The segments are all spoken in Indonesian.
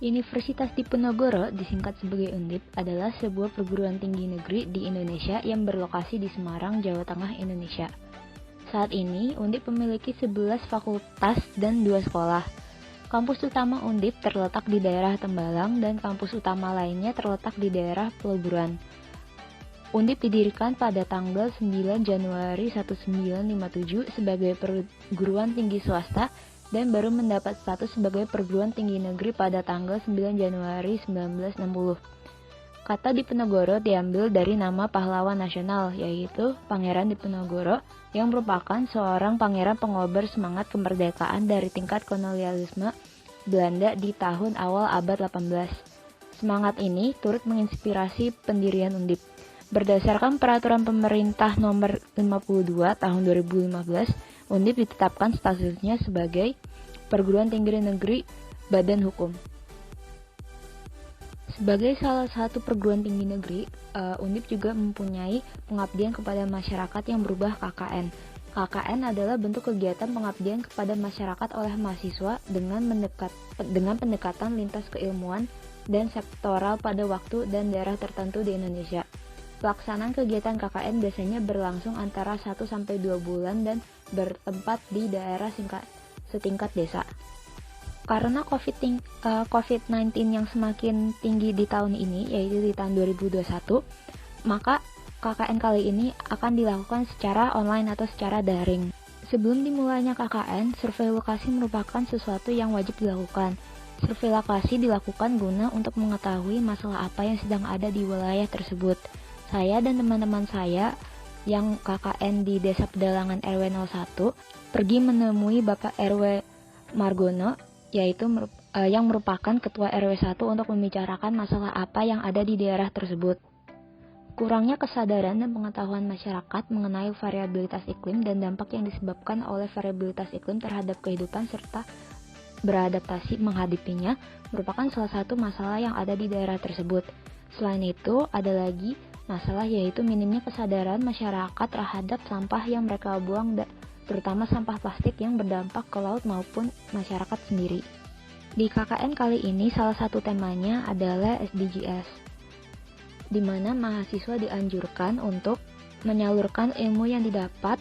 Universitas Diponegoro, disingkat sebagai Undip, adalah sebuah perguruan tinggi negeri di Indonesia yang berlokasi di Semarang, Jawa Tengah, Indonesia. Saat ini, Undip memiliki 11 fakultas dan 2 sekolah. Kampus utama Undip terletak di daerah Tembalang dan kampus utama lainnya terletak di daerah Peluburan. Undip didirikan pada tanggal 9 Januari 1957 sebagai perguruan tinggi swasta dan baru mendapat status sebagai perguruan tinggi negeri pada tanggal 9 Januari 1960. Kata Diponegoro diambil dari nama pahlawan nasional, yaitu Pangeran Diponegoro, yang merupakan seorang pangeran pengobar semangat kemerdekaan dari tingkat kolonialisme Belanda di tahun awal abad 18. Semangat ini turut menginspirasi pendirian Undip. Berdasarkan peraturan pemerintah nomor 52 tahun 2015, Undip ditetapkan statusnya sebagai perguruan tinggi negeri badan hukum. Sebagai salah satu perguruan tinggi negeri, Undip juga mempunyai pengabdian kepada masyarakat yang berubah KKN. KKN adalah bentuk kegiatan pengabdian kepada masyarakat oleh mahasiswa dengan pendekatan lintas keilmuan dan sektoral pada waktu dan daerah tertentu di Indonesia. Pelaksanaan kegiatan KKN biasanya berlangsung antara 1-2 bulan dan bertempat di daerah setingkat desa. Karena COVID-19 yang semakin tinggi di tahun ini, yaitu di tahun 2021, maka KKN kali ini akan dilakukan secara online atau secara daring. Sebelum dimulainya KKN, survei lokasi merupakan sesuatu yang wajib dilakukan. Survei lokasi dilakukan guna untuk mengetahui masalah apa yang sedang ada di wilayah tersebut. Saya dan teman-teman saya yang KKN di Desa Pedalangan RW 01 pergi menemui Bapak RW Margono, yaitu yang merupakan Ketua RW 1 untuk membicarakan masalah apa yang ada di daerah tersebut. Kurangnya kesadaran dan pengetahuan masyarakat mengenai variabilitas iklim dan dampak yang disebabkan oleh variabilitas iklim terhadap kehidupan serta beradaptasi menghadapinya merupakan salah satu masalah yang ada di daerah tersebut. Selain itu, ada lagi masalah yaitu minimnya kesadaran masyarakat terhadap sampah yang mereka buang, terutama sampah plastik yang berdampak ke laut maupun masyarakat sendiri. Di KKN kali ini salah satu temanya adalah SDGs, di mana mahasiswa dianjurkan untuk menyalurkan ilmu yang didapat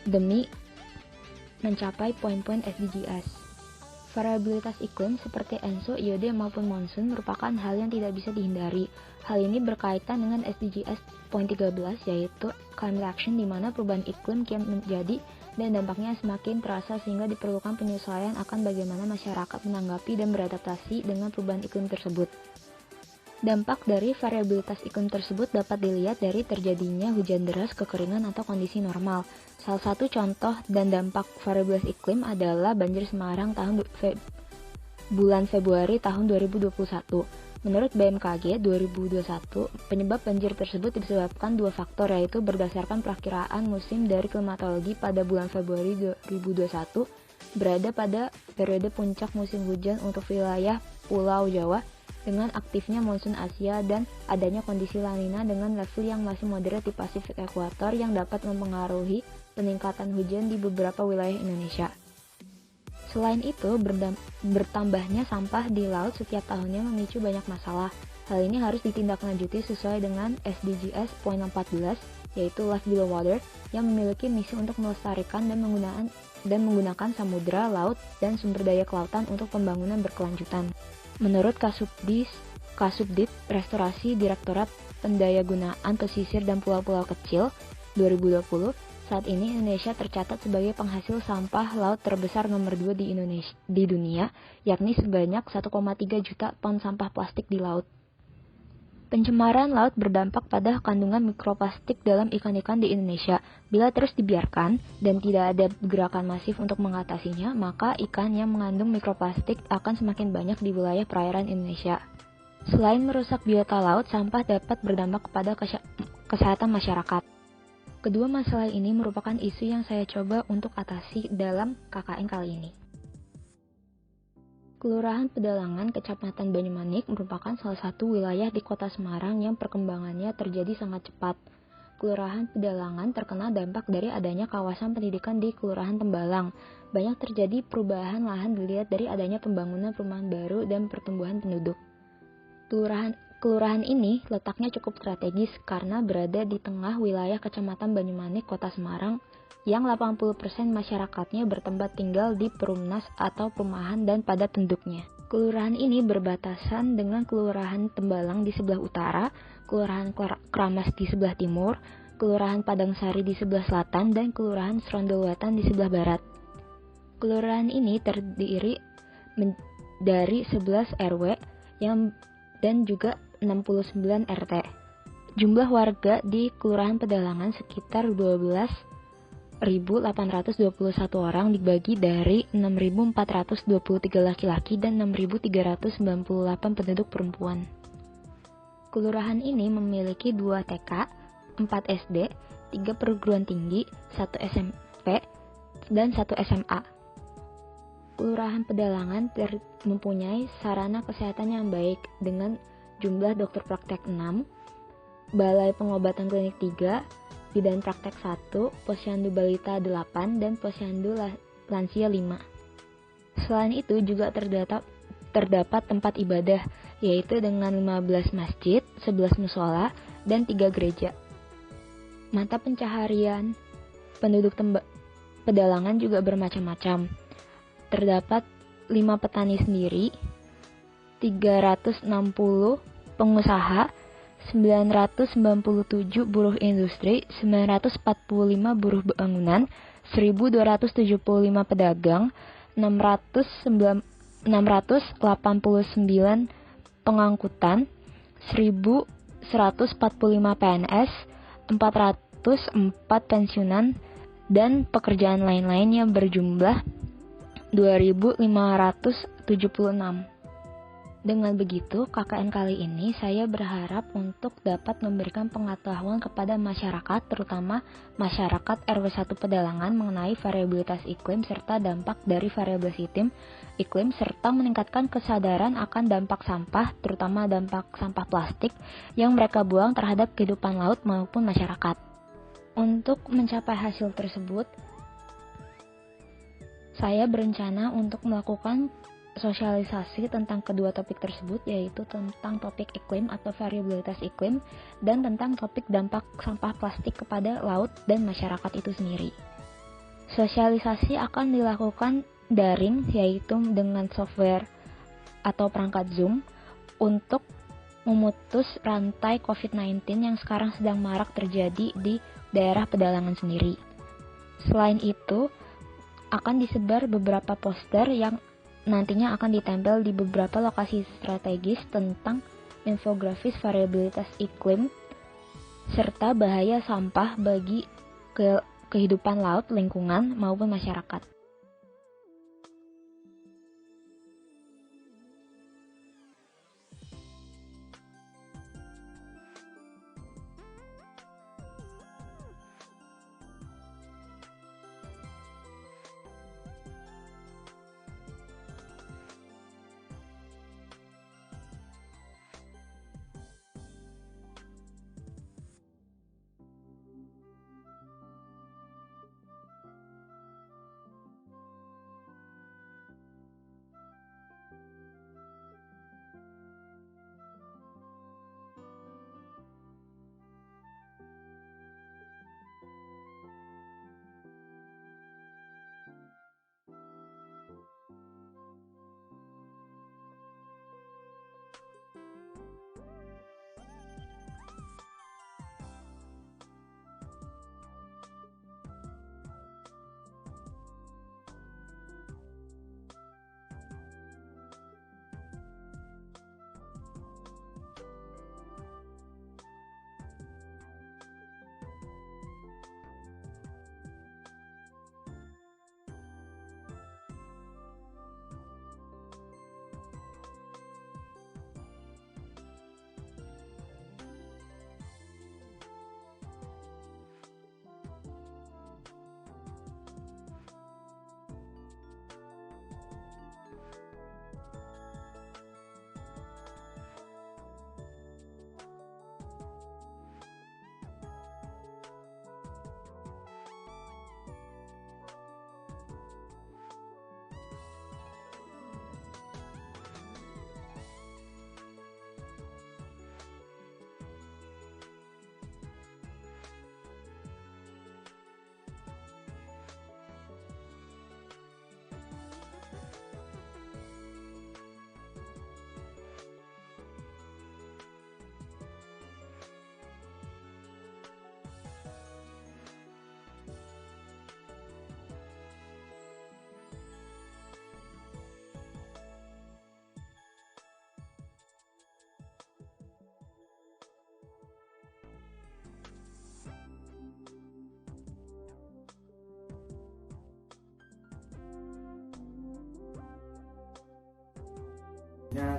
demi mencapai poin-poin SDGs. Variabilitas iklim seperti ENSO, IOD maupun monsun merupakan hal yang tidak bisa dihindari. Hal ini berkaitan dengan SDGs poin 13 yaitu climate action, di mana perubahan iklim kian menjadi dan dampaknya semakin terasa sehingga diperlukan penyesuaian akan bagaimana masyarakat menanggapi dan beradaptasi dengan perubahan iklim tersebut. Dampak dari variabilitas iklim tersebut dapat dilihat dari terjadinya hujan deras, kekeringan, atau kondisi normal. Salah satu contoh dan dampak variabilitas iklim adalah banjir Semarang bulan Februari tahun 2021. Menurut BMKG 2021, penyebab banjir tersebut disebabkan 2 faktor, yaitu berdasarkan perakiraan musim dari klimatologi pada bulan Februari 2021 berada pada periode puncak musim hujan untuk wilayah Pulau Jawa dengan aktifnya monsun Asia dan adanya kondisi La Nina dengan level yang masih moderat di Pasifik Ekuator yang dapat mempengaruhi peningkatan hujan di beberapa wilayah Indonesia. Selain itu, bertambahnya sampah di laut setiap tahunnya memicu banyak masalah. Hal ini harus ditindaklanjuti sesuai dengan SDGs poin 14, yaitu Life Below Water, yang memiliki misi untuk melestarikan dan menggunakan samudera, laut, dan sumber daya kelautan untuk pembangunan berkelanjutan. Menurut Kasubdit Restorasi Direktorat Pendayagunaan Pesisir dan Pulau-Pulau Kecil 2020, saat ini Indonesia tercatat sebagai penghasil sampah laut terbesar nomor 2 di dunia, yakni sebanyak 1,3 juta ton sampah plastik di laut. Pencemaran laut berdampak pada kandungan mikroplastik dalam ikan-ikan di Indonesia. Bila terus dibiarkan dan tidak ada gerakan masif untuk mengatasinya, maka ikan yang mengandung mikroplastik akan semakin banyak di wilayah perairan Indonesia. Selain merusak biota laut, sampah dapat berdampak kepada kesehatan masyarakat. Kedua masalah ini merupakan isu yang saya coba untuk atasi dalam KKN kali ini. Kelurahan Pedalangan, Kecamatan Banyumanik merupakan salah satu wilayah di Kota Semarang yang perkembangannya terjadi sangat cepat. Kelurahan Pedalangan terkena dampak dari adanya kawasan pendidikan di Kelurahan Tembalang. banyak terjadi perubahan lahan dilihat dari adanya pembangunan perumahan baru dan pertumbuhan penduduk. Kelurahan ini letaknya cukup strategis karena berada di tengah wilayah Kecamatan Banyumanik, Kota Semarang, yang 80% masyarakatnya bertempat tinggal di perumnas atau perumahan dan padat penduduknya. Kelurahan ini berbatasan dengan Kelurahan Tembalang di sebelah utara, Kelurahan Kramas di sebelah timur, Kelurahan Padangsari di sebelah selatan, dan Kelurahan Serondolwetan di sebelah barat. Kelurahan ini terdiri dari 11 RW dan juga 69 RT. Jumlah warga di Kelurahan Pedalangan sekitar 12.821 orang dibagi dari 6.423 laki-laki dan 6.398 penduduk perempuan. Kelurahan ini memiliki 2 TK, 4 SD, 3 perguruan tinggi, 1 SMP, dan 1 SMA. Kelurahan Pedalangan mempunyai sarana kesehatan yang baik dengan jumlah dokter praktek 6, balai pengobatan klinik 3, bidan praktek 1, posyandu balita 8, dan posyandu lansia 5. Selain itu juga terdapat tempat ibadah, yaitu dengan 15 masjid, 11 musola, dan 3 gereja. Mata pencaharian penduduk Pedalangan juga bermacam-macam. Terdapat 5 petani sendiri, 360 pengusaha, 997 buruh industri, 945 buruh bangunan, 1.275 pedagang, 689 pengangkutan, 1.145 PNS, 404 pensiunan, dan pekerjaan lain-lain yang berjumlah 2.576. Dengan begitu, KKN kali ini saya berharap untuk dapat memberikan pengetahuan kepada masyarakat, terutama masyarakat RW 1 Pedalangan mengenai variabilitas iklim serta dampak dari variabilitas iklim serta meningkatkan kesadaran akan dampak sampah, terutama dampak sampah plastik yang mereka buang terhadap kehidupan laut maupun masyarakat. Untuk mencapai hasil tersebut, saya berencana untuk melakukan sosialisasi tentang kedua topik tersebut, yaitu tentang topik iklim atau variabilitas iklim dan tentang topik dampak sampah plastik kepada laut dan masyarakat itu sendiri. Sosialisasi akan dilakukan daring, yaitu dengan software atau perangkat Zoom untuk memutus rantai COVID-19 yang sekarang sedang marak terjadi di daerah Pedalangan sendiri. Selain itu, akan disebar beberapa poster yang nantinya akan ditempel di beberapa lokasi strategis tentang infografis variabilitas iklim serta bahaya sampah bagi kehidupan laut, lingkungan, maupun masyarakat.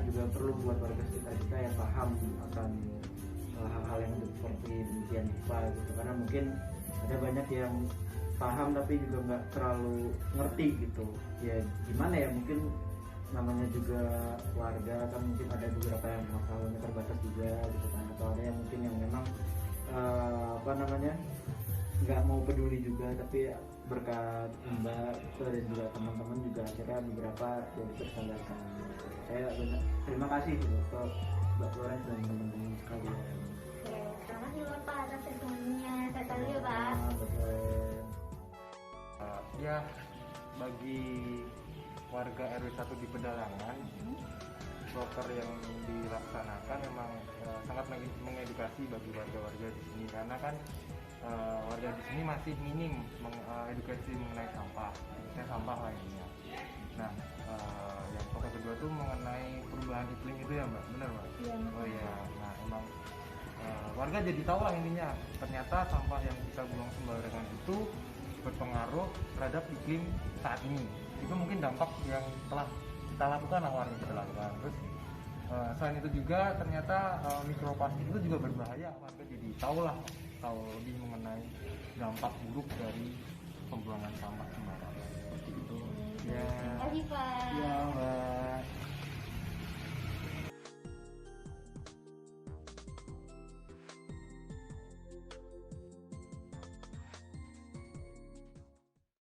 juga perlu buat warga sekitar kita yang paham akan hal-hal yang seperti demikian Pak gitu. Karena mungkin ada banyak yang paham tapi juga nggak terlalu ngerti gitu ya, gimana ya, mungkin namanya juga warga kan, mungkin ada beberapa yang pengetahuannya terbatas juga gitu kan, atau ada yang mungkin yang memang nggak mau peduli juga, tapi berkat Mbak dan juga teman-teman juga akhirnya beberapa jadi tersadarkan. Saya banyak terima kasih gitu ke Mbak Florence dan teman-teman sekalian. Oke, selamat ya Bapak atas semuanya. Saya tahu ya Pak. Ya, bagi warga RW 1 di Pedalangan, proker yang dilaksanakan memang sangat mengedukasi bagi warga-warga di sini, karena kan warga di sini masih minim edukasi mengenai sampah, sampah lainnya. Nah, yang proker kedua tuh mengenai perubahan iklim itu ya Mbak, benar Mbak? Iya. Oh iya, nah emang warga jadi tahu lah intinya, ternyata sampah yang kita buang sembarangan itu berpengaruh terhadap iklim saat ini. Itu mungkin dampak yang telah kita lakukan lah, warga kita lakukan. Terus selain itu juga ternyata mikroplastik itu juga berbahaya. Warga jadi tahu lebih mengenai dampak buruk dari pembuangan sampah sembarangan seperti itu. Terima kasih Pak. Ya Mbak.